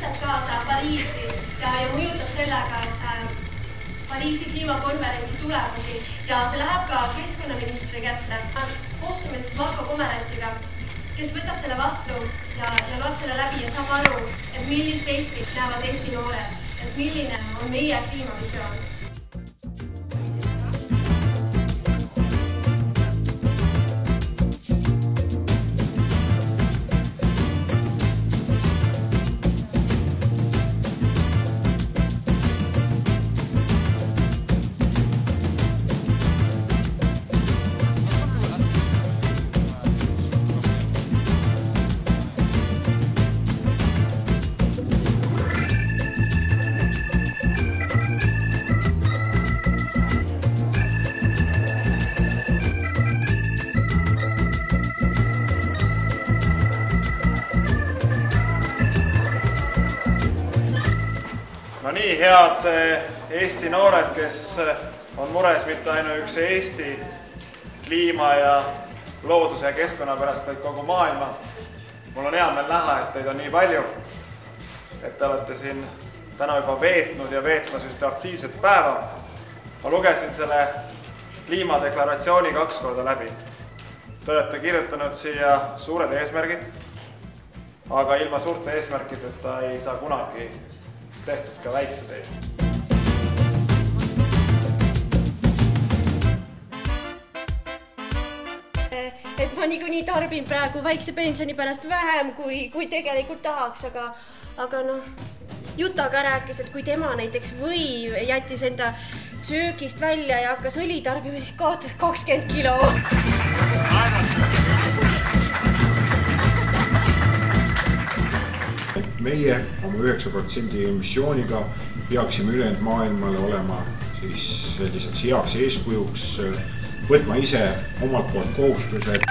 võtad kaasa Pariisi ja mõjutab sellega Pariisi kliimakonverentsi tulemusi ja see läheb ka keskkonnaministri kätte. Kohtume siis Marko Pomerantsiga, kes võtab selle vastu ja loeb selle läbi ja saab aru, et millist Eestit näevad Eesti noored, et milline on meie kliimavisioon. No nii, head Eesti noored, kes on mures mitte ainuüksi Eesti kliima ja looduse ja keskkonna pärast, vaid kogu maailma. Mul on hea meel näha, et teid on nii palju, et te olete siin täna juba veetnud ja veetmas ühte aktiivset päeva. Ma lugesin selle kliimadeklaratsiooni 2 korda läbi. Te olete kirjutanud siia suured eesmärgid, aga ilma suurte eesmärkideta ei saa kunagi tehtud ka väiksed Eestis. Et ma niikuinii tarbin praegu väikse pensioni pärast vähem, kui tegelikult tahaks, aga Juta ka rääkis, et kui tema näiteks jättis enda söögist välja ja hakkas õli tarbima, siis kaotas 20 kilo. Meie oma 9% emissiooniga peaksime ülejäänud maailmale olema selliseks heaks eeskujuks, võtma ise omalt poolt kohustused.